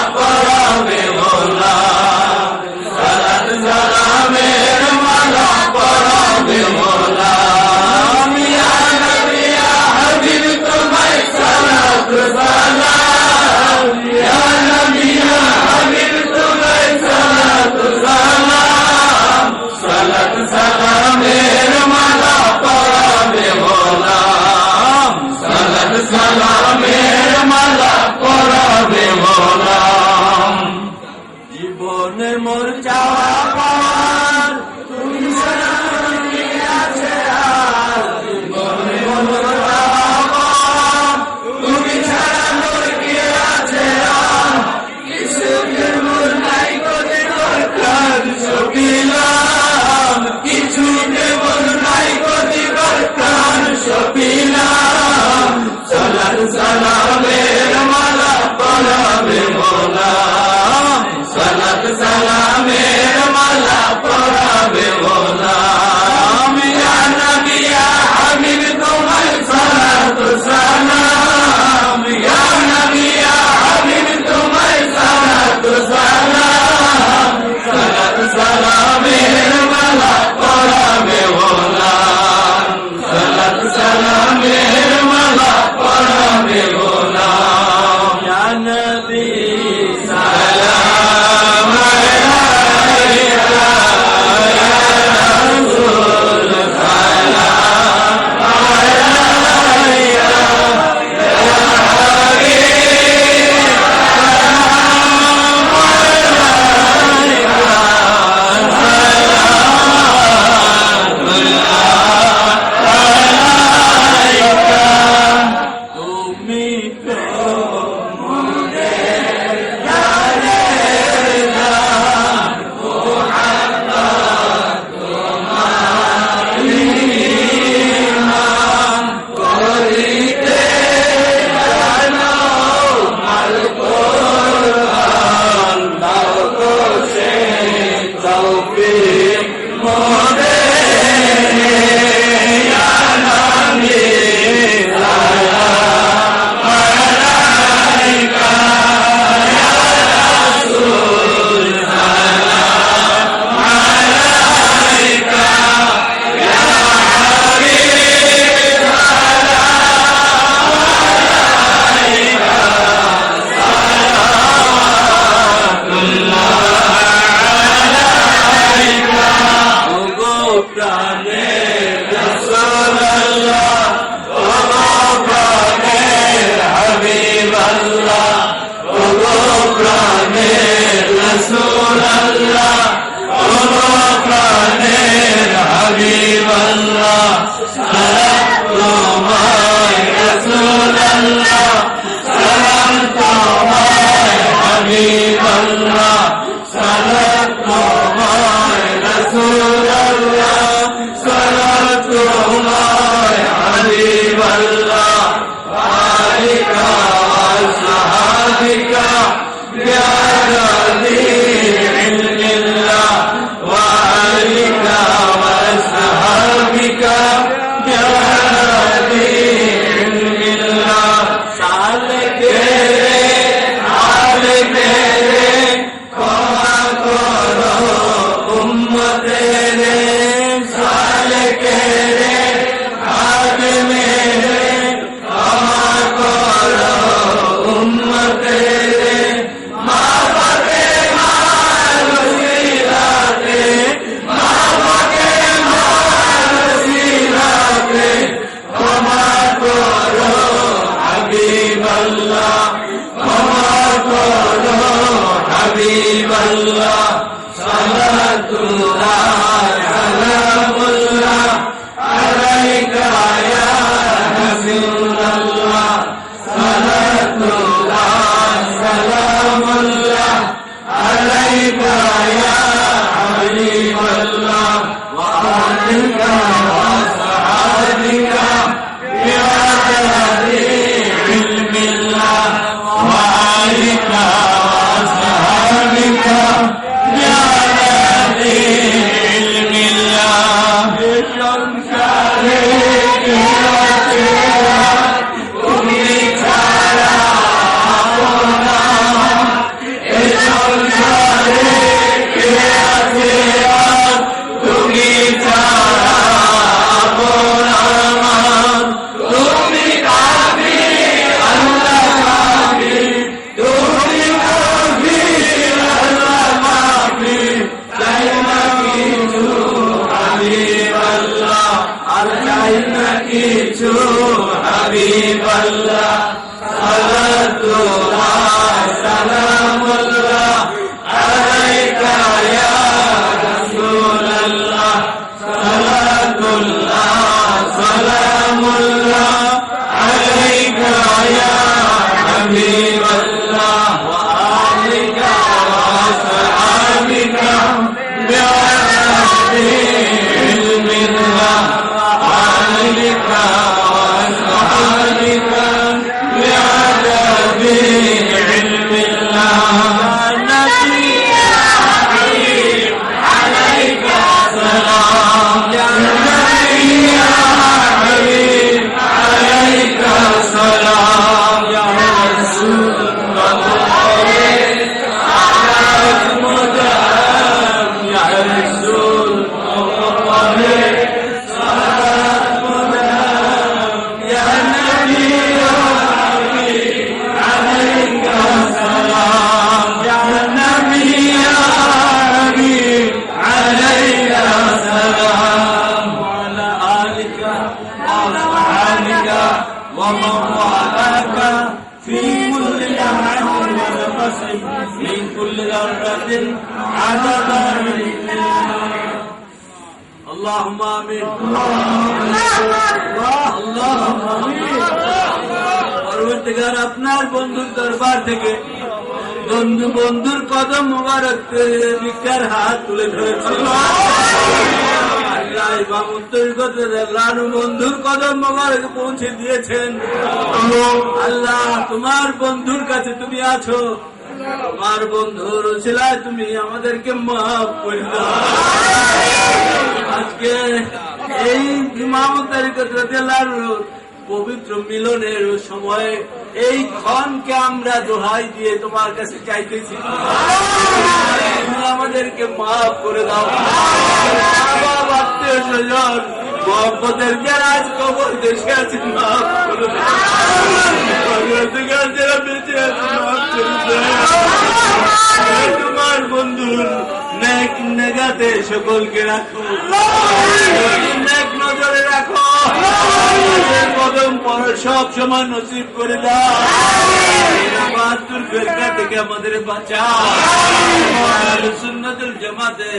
عليك وأصحابك وعاصم من كل ضرة عدد اللهم آمين اللهم آمين পরবর্তীকার আপনার বন্ধুর দরবার থেকে বন্ধুর কদম মোবারক ভিক্ষার হাত তুলে ধরেছে বন্ধুর কদম মোবারক পৌঁছে দিয়েছেন আল্লাহ তোমার বন্ধুর কাছে তুমি আছো তোমার বন্ধুর ছিলায় তুমি আমাদেরকে মাফ করে দাও আজকে এই ইমামতের পবিত্র মিলনের সময়ে এই ক্ষণকে আমরা দোহাই দিয়ে তোমার কাছে চাইতেছি আমাদেরকে মাফ করে দাও আত্মীয় স্বজন মহব্বতের যারা আজ কবর দেশে আছেন মাফ করে দাও যারা বেঁচে আছেন মাফ করে দাও তোমার বন্ধুর নেক নেগাতে সকলকে রাখো নেক নজরে রাখো কদম পর সব সময় নসিব করে দাও বাহাত্তর ফেরকা থেকে আমাদের বাঁচাও সুন্নাতুল জামাতে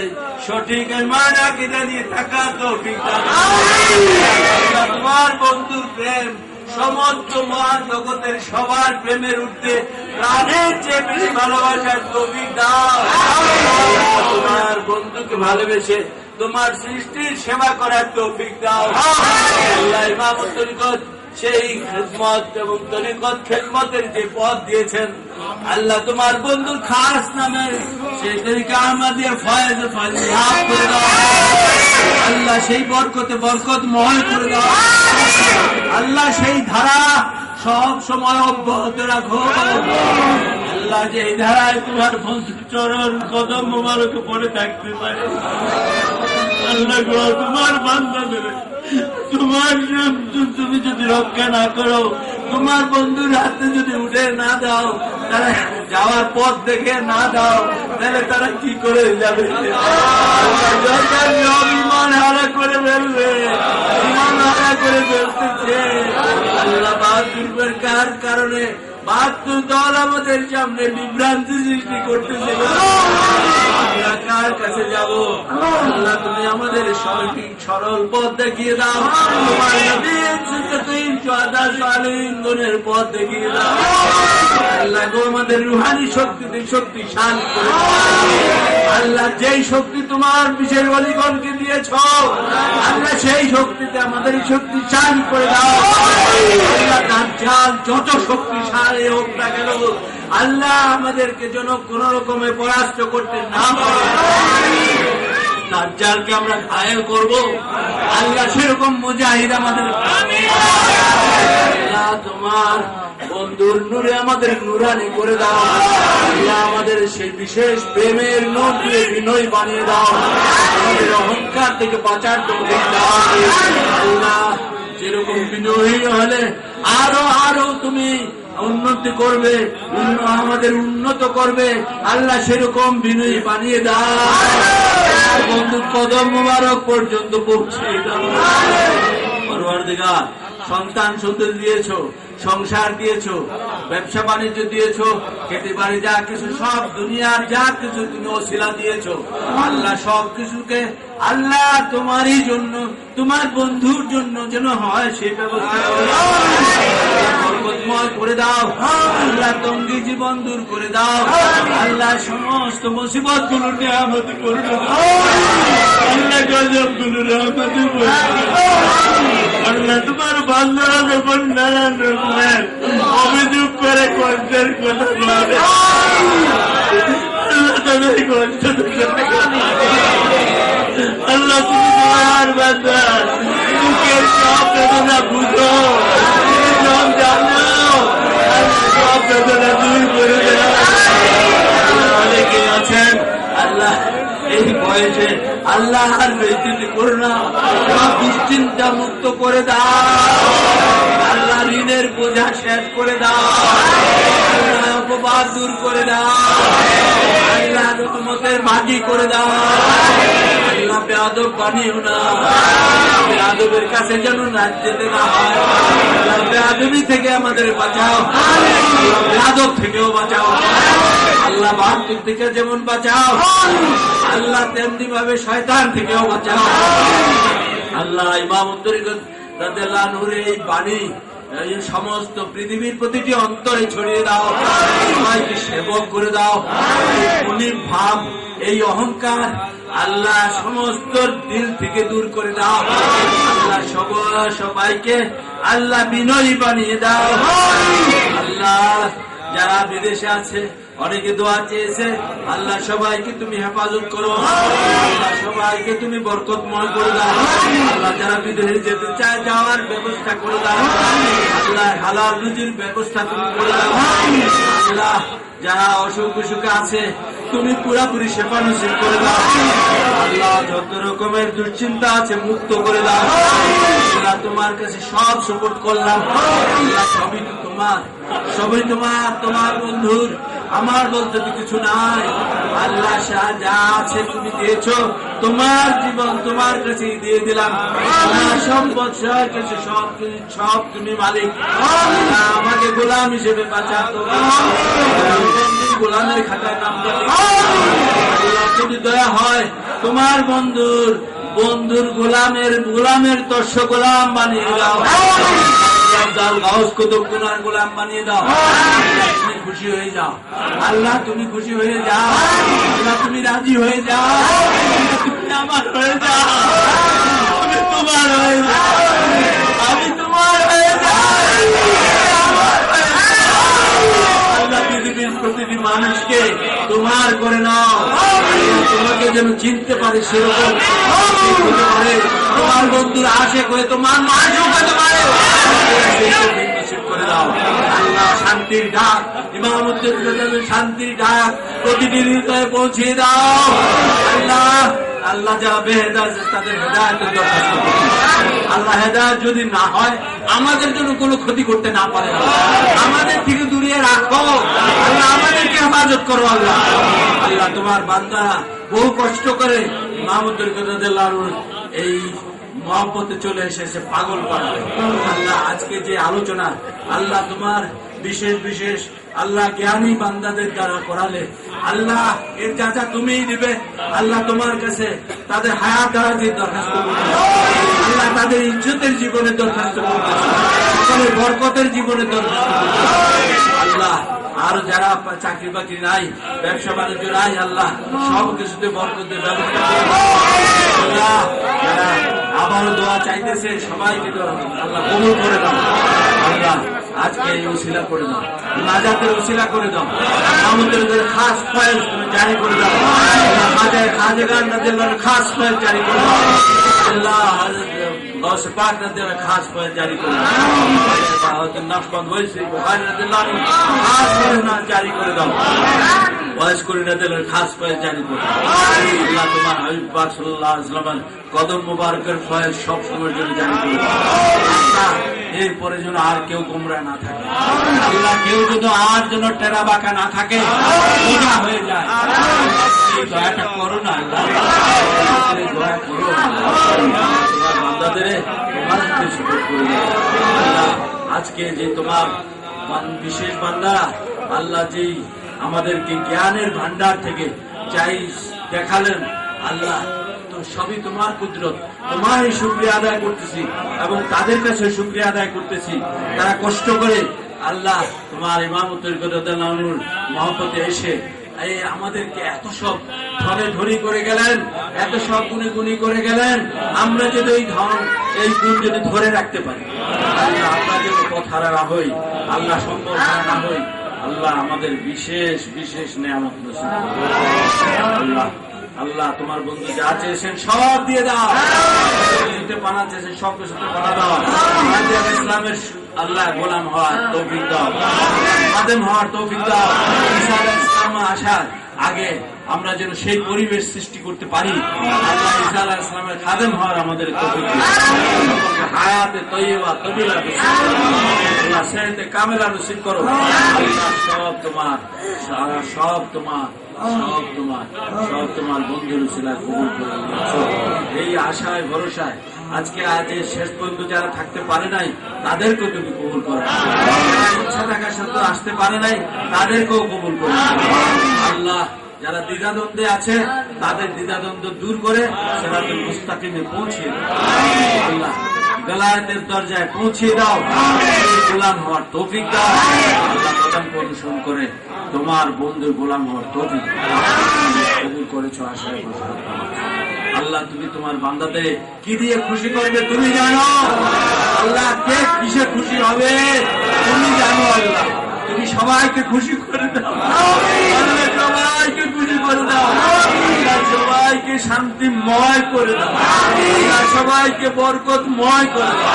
সঠিক ঈমান আকীদা নিয়ে থাকা তৌফিক দাও তোমার বন্ধুর প্রেম সমস্ত মহান জগতের সবার প্রেমের উঠতে প্রাণের চেয়ে বেশি ভালোবাসার তৌফিক দাও তোমার বন্ধুকে ভালোবেসে তোমার সৃষ্টির সেবা করার তৌফিক দাও আল্লাহ ইমামত তরিকত সেই খিদমত এবং তরিকত খিদমতের যে পথ দিয়েছেন আল্লাহ তোমার বন্ধুর খাস নামে সেই তরিকা আহমদিয়া ফয়েজ ফাজিলাত করে দাও আল্লাহ সেই বরকতে বরকতময় করে দাও আল্লাহ সেই ধারা সব সময় অব্যাহত রাখো আল্লাহ যে এই ধারায় তোমার বন্ধুর চরণ কদম মোবারকে পড়ে থাকতে পারে আল্লাহ তোমার বান্দাদের তোমার তুমি যদি রক্ষা না করো তোমার বন্ধুর হাতে যদি উঠে না দাও তারা যাওয়ার পথ দেখে না দাও তাহলে তারা কি করে যাবে ইমান হারা করে ফেলবে ইমান হারা করে ফেলতেছে আল্লাহ বাহাদুর কার কারণে ৭২ দল আমাদের সামনে বিভ্রান্তি সৃষ্টি করতেছে আমরা কার কাছে যাব আল্লাহ তুমি আমাদের সঠিক সরল পথ দেখিয়ে দাও তোমার নবীর সিদ্দিকীন শুহাদা সালিহিনগণের পথ দেখিয়ে দাও আল্লাহ গো আমাদের রুহানি শক্তিতে শক্তিশালী করে দাও আল্লাহ যেই শক্তি তোমার বিশেষ ওলিগণকে দিয়েছ আল্লাহ সেই শক্তিতে আমাদের শক্তিশালী করে দাও আল্লাহ দাজ্জাল যত শক্তিশালী হোক না কেন আল্লাহ আমাদেরকে যেন কোন রকমে পরাস্ত করতে না পারে দাজ্জালকে আমরা ঘায়েল করব আল্লাহ সেরকম মুজাহিদ আমাদের আল্লাহ তোমার বন্ধুর নূরে আমাদের নূরানি করে দাও আল্লাহ আমাদের সেই বিশেষ প্রেমের নূর দিয়ে বিনয় বানিয়ে দাও আমাদের অহংকার থেকে বাঁচার তৌফিক দাও আল্লাহ যেরকম বিনয়ী হলে আরো তুমি উন্নতি করবে আমাদের উন্নত করবে আল্লাহ সেরকম বিনয়ী বানিয়ে দাও বন্ধুর কদম মোবারক পর্যন্ত পৌঁছে দাও পরওয়ারদিগার সন্তান সন্ততি দিয়েছো সংসার দিয়েছো ব্যবসা বাণিজ্য দিয়েছো খেতে বাড়ি যা কিছু সব দুনিয়ার যা কিছু তুমি ওসিলা দিয়েছো আল্লাহ সব কিছুকে আল্লাহ তোমারই জন্য তোমার বন্ধুর জন্য যেন হয় সেই ব্যবস্থা বরকতময় করে দাও আল্লাহ তঙ্গি জীবন দূর করে দাও আল্লাহ সমস্ত মুসিবত গুলো নিয়ামত করে দাও আল্লাহ গজব গুলো রহমত করে দাও আল্লাহ তোমার বান্দারা যখন নানান রকমের অভিযোগ করে কষ্টের কথা বলে আল্লাহ তাদের কষ্ট আল্লাহ তুমি তোমার বান্দা বুকের সব বেদনা বুঝো সব জানো সব বেদনা দূর করে দাও অনেকে আছেন আল্লাহ এই বয়সে আল্লাহ আর বেইজ্জতি করো না সব দুশ্চিন্তা মুক্ত করে দাও আল্লাহ ঋণের বোঝা শেষ করে দাও আল্লাহ অপবাদ দূর করে দাও আল্লাহ রহমতের মাঝি করে দাও আল্লাহ বেয়াদব বানিও না বেয়াদবের কাছে যেন নাচ যেতে না হয় আল্লাহ বেয়াদবি থেকে আমাদের বাঁচাও বেয়াদব থেকেও বাঁচাও আল্লাহ বাহাত্তর থেকে যেমন বাঁচাও, আল্লাহ তেমনি ভাবে শয়তান থেকেও বাঁচাও। আল্লাহ ইমাম তরিকত রাদিয়াল্লাহু আনহুর এই বাণী এই সমস্ত পৃথিবীর প্রতিটি অন্তরে ছড়িয়ে দাও, সবাইকে সেবক করে দাও। মুনিব ভাব, এই অহংকার আল্লাহ সমস্ত দিল থেকে দূর করে দাও। আল্লাহ সবাইকে আল্লাহ বিনয়ী বানিয়ে দাও। আল্লাহ যারা বিদেশে আছে অনেকে দোয়া চেয়েছে, আল্লাহ সবাইকে তুমি হেফাজত করো, আল্লাহ সবাইকে তুমি বরকতময় করে দাও। আল্লাহ যারা বিদেশে যেতে চায় যাওয়ার ব্যবস্থা করে দাও, আল্লাহ হালাল রুজির ব্যবস্থা তুমি করে দাও। আল্লাহ যারা অসুখ বিসুখে আছে তুমি পুরাপুরি সেবা নসিব করে দাও। আল্লাহ যত রকমের দুশ্চিন্তা আছে মুক্ত করে দাও। আল্লাহ তোমার কাছে সব সুপোর্ট করলাম। আল্লাহ সবই তো তোমার, সবই তোমার বন্ধুর, আমার বলতে তো কিছু নাই। আল্লাহ যা আছে তুমি দিয়েছো, তোমার জীবন তোমার কাছে দিয়ে দিলাম। সম্পদ কিছু সব তুমি মালিক। আমাকে গোলাম হিসেবে বাঁচাতো, গোলামের খাতায় নাম দেবে। যদি দয়া হয় তোমার বন্ধুর গোলামের দর্শ গোলাম বানিয়ে দাও। গোলাম বানিয়ে দাও। তুমি খুশি হয়ে যাও আল্লাহ, তুমি খুশি হয়ে যাও আল্লাহ, তুমি রাজি হয়ে যাও, তুমি আমার হয়ে যাও, আমি তোমার হয়ে যাও, আমি তোমার হয়ে যাও। আল্লাহ পৃথিবীর প্রতিটি মানুষকে তোমার করে নাও, তোমাকে যেন চিনতে পারে সেরকম হতে পারে। তোমার বন্ধুর আশেক হয়ে তোমার মাঝে হতে পারে করে দাও। আল্লাহ শান্তির ডাক, ইমামতের শান্তির ডাক প্রতিটি হৃদয়ে পৌঁছে দাও। আল্লাহ যারা বেহেদাত তাদের হেদায়েতের দরখাস্ত করছি। আল্লাহ হেদায়েত যদি না হয় আমাদের জন্য কোনো ক্ষতি করতে না পারে, আমাদের থেকে দূরে রাখো আল্লাহ, আমাদেরকে হেফাজত করো আল্লাহ। আল্লাহ তোমার বান্দা বহু কষ্ট করে ইমামতের এই মহব্বতে চলে এসেছে পাগল পাড়া। আল্লাহ আজকে যে আলোচনা আল্লাহ তোমার বিশেষ আল্লাহ জ্ঞানী বান্দাদের দ্বারা করালে, আল্লাহ এর চাচা তুমিই দিবে। আল্লাহ তোমার কাছে তাদের হায়াত দারাজির দরখাস্ত করতেছে, আল্লাহ তাদের ইজ্জতের জীবনের দরখাস্ত করতেছে, সকলের বরকতের জীবনের দরখাস্ত করতেছে। আল্লাহ আর যারা চাকরি বাকরি নাই, ব্যবসা বাণিজ্য নাই, আল্লাহ সব কিছুতে বরকতের ব্যবস্থা করে আল্লাহ। যারা আবারও দোয়া চাইতেছে সবাইকে আল্লাহ কবুল করে দাও। আল্লাহ আজকে এই ওসিলা করে দাও, নাজাতের ওসিলা করে দাও, আমাদের খাস ফয়েজ তুমি জারি করে দাও। খাজেগান খাস ফয়েজ জারি করে দাও। আল্লাহ পাক খাস ফয়েজ জারি করে দাও। নাফবন্দ হয়েছে জারি করে দাও। বয়স করে না দিলেন খাস ফয়েজ জারি করে দাও। আল্লাহ তোমার হাবিব পাক সাল্লাল্লাহু আলাইহি ওয়াসাল্লাম কদম মুবারকের ফয়েজ সব সময়ের জন্য জারি করে দাও। এরপরে যেন আর কেউ গোমরা না থাকে আল্লাহ, কেউ যদি আর যেন টেরা বাঁকা না থাকে, সোজা হয়ে যায়। দয়াটা করো না আল্লাহ, দয়া করো বান্দাদের আজকে যে তোমার বিশেষ বান্দা আল্লাহ যেই আমাদেরকে জ্ঞানের ভান্ডার থেকে চাই দেখালেন, আল্লাহ তো সবই তোমার কুদরত, তোমারই শুকরিয়া আদায় করতেছি এবং তাদের কাছে শুকরিয়া আদায় করতেছি। তারা কষ্ট করে আল্লাহ তোমার ইমামতের মহব্বতে এসে এই আমাদেরকে এত সব ধরে করে গেলেন, এত সব গুণী করে গেলেন। আমরা যদি এই এই গুণ যদি ধরে রাখতে পারি, আল্লাহ আমরা যেন পথহারা না হই, আল্লাহ সম্পদ না হই, আল্লাহ আমাদের বিশেষ নেয়ামত নসিব আল্লাহ। আল্লাহ তোমার বন্ধু যা চেয়েছেন সব দিয়ে দাও, পানা চেয়েছেন সব কিছুতে পানা দাও। ইসলামের আল্লাহ গোলাম হওয়ার তৌফিক দাও, খাদেম হওয়ার তৌফিক দাও। ইসলাম আসার আগে আমরা যেন সেই পরিবেশ সৃষ্টি করতে পারি, আল্লাহ ঈসা আলাইহিস সালামের খাদেম হওয়ার আমাদের তৌফিক দাও। হায়াতে তয়্যিবা তবিলা আল্লাহ সেহতে কামেলা নসিব করো। আল্লাহ সব তোমার বন্ধুর উসিলায় কবুল করে নিয়েছো। এই আশায় ভরসায় আজকে শেষ পর্যন্ত যারা থাকতে পারে নাই তাদেরকেও তুমি কবুল করো, ইচ্ছা থাকার সাথে আসতে পারে নাই তাদেরকেও কবুল করো আল্লাহ। যারা দ্বিধাদ্বন্দ্বে আছে তাদের দ্বিধাদ্বন্দ্ব দূর করে সিরাতুল মুস্তাকিমে পৌঁছে দাও আল্লাহ, বেলায়েতের দরজায় পৌঁছে দাও, গোলাম হওয়ার তৌফিক দাও আল্লাহ, কদম অনুসরণ করে তোমার বন্ধুর গোলাম হওয়ার তৌফিক কবুল করেছো আশায় আল্লাহ। তুমি তোমার বান্দাদের কি দিয়ে খুশি করবে তুমি জানো আল্লাহ, কে কিসে খুশি হবে তুমি জানো আল্লাহ। তুমি সবাইকে খুশি করে দাও আল্লাহ, সবাইকে খুশি করে দাও আল্লাহ, সবাইকে শান্তিময় করে দাও আল্লাহ, সবাইকে বরকতময় করে দাও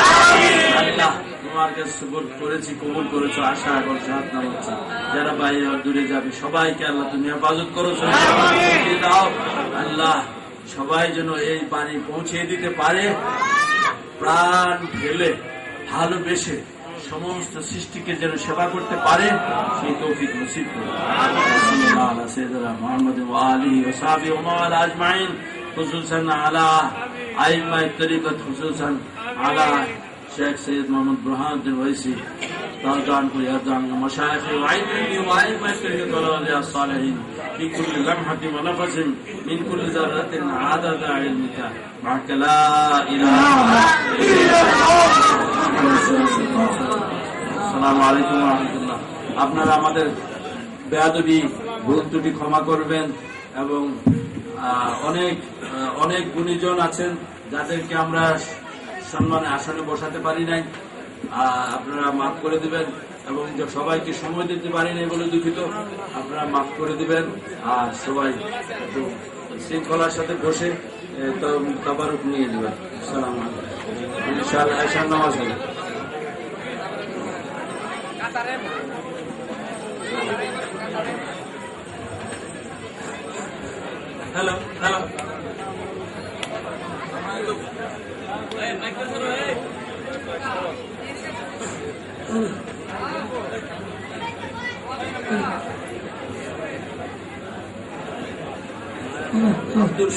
আল্লাহ। তোমার কাছে করেছি, কবুল করেছো আশা এবং সাধনা হচ্ছে। যারা বাইরে দূরে যাবে সবাইকে আল্লাহ তুমি হেফাজত করো দাও আল্লাহ। সবাই যেন এই পানি পৌঁছে দিতে পারে, প্রাণ ঢেলে ভালোবেসে সমস্ত সৃষ্টিকে যেন সেবা করতে পারে সেই তৌফিক নসিব করুন। মুহাম্মদ ওয়া আলিহি ওয়া সাহবিহি ওয়া মান আজমাইন, খুসুসান আলা আইম্মায়ে তরিকত, খুসুসান আলা শেখ সৈয়দ মোহাম্মদ বুরহানুদ্দিন ওয়াইসি তাওজান কো ইয়াদান মাশায়েখ ওয়া আইম্মি ওয়া আইম্মায়ে তরিকত ওয়া সালিহিন في كل لمحة ونفس من كل ذرة عدد علمك معك لا إله إلا الله। السلام عليكم ورحمة الله। আপনারা আমাদের বেয়াদবি ভুল ত্রুটি ক্ষমা করবেন এবং অনেক গুণীজন আছেন যাদেরকে আমরা সম্মানে আসনে বসাতে পারি নাই, আপনারা মাফ করে দিবেন এবং সবাইকে সময় দিতে পারি নাই বলে দুঃখিত, আপনারা মাফ করে দিবেন। আর সবাই একটু শৃঙ্খলার সাথে বসে তাবারুক নিয়ে দিবেন। আসসালামু আলাইকুম। ইনশাআল্লাহ এশার নামাজ হবে। হ্যালো হ্যালো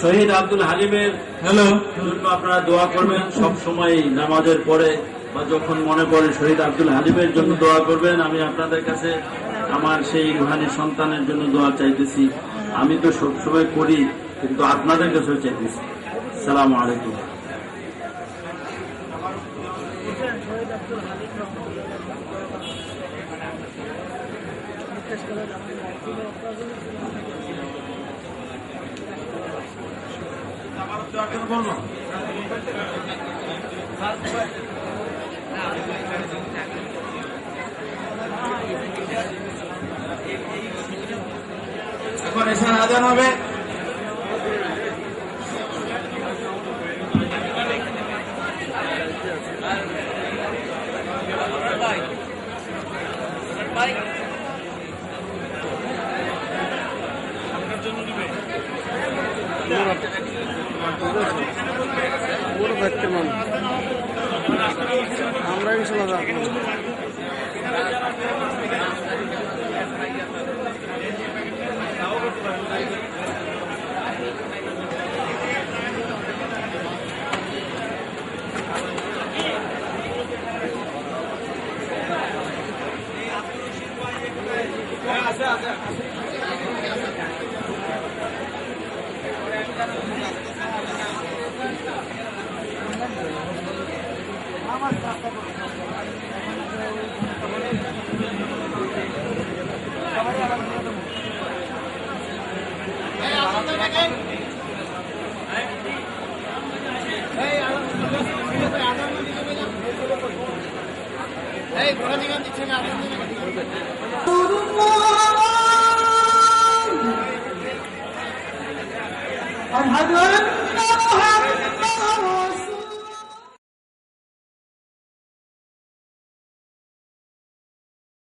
শহীদ আব্দুল হালিমের জন্য আপনারা দোয়া করবেন সব সময়, নামাজের পরে বা যখন মনে পড়ে শহীদ আব্দুল হালিমের জন্য দোয়া করবেন। আমি আপনাদের কাছে আমার সেই রুহানি সন্তানের জন্য দোয়া চাইতেছি। আমি তো সবসময় করি, কিন্তু আপনাদের কাছেও চাইতেছি। আসসালামু আলাইকুম। এখন এখানে আজান হবে। আমরা ইনশাআল্লাহ আমার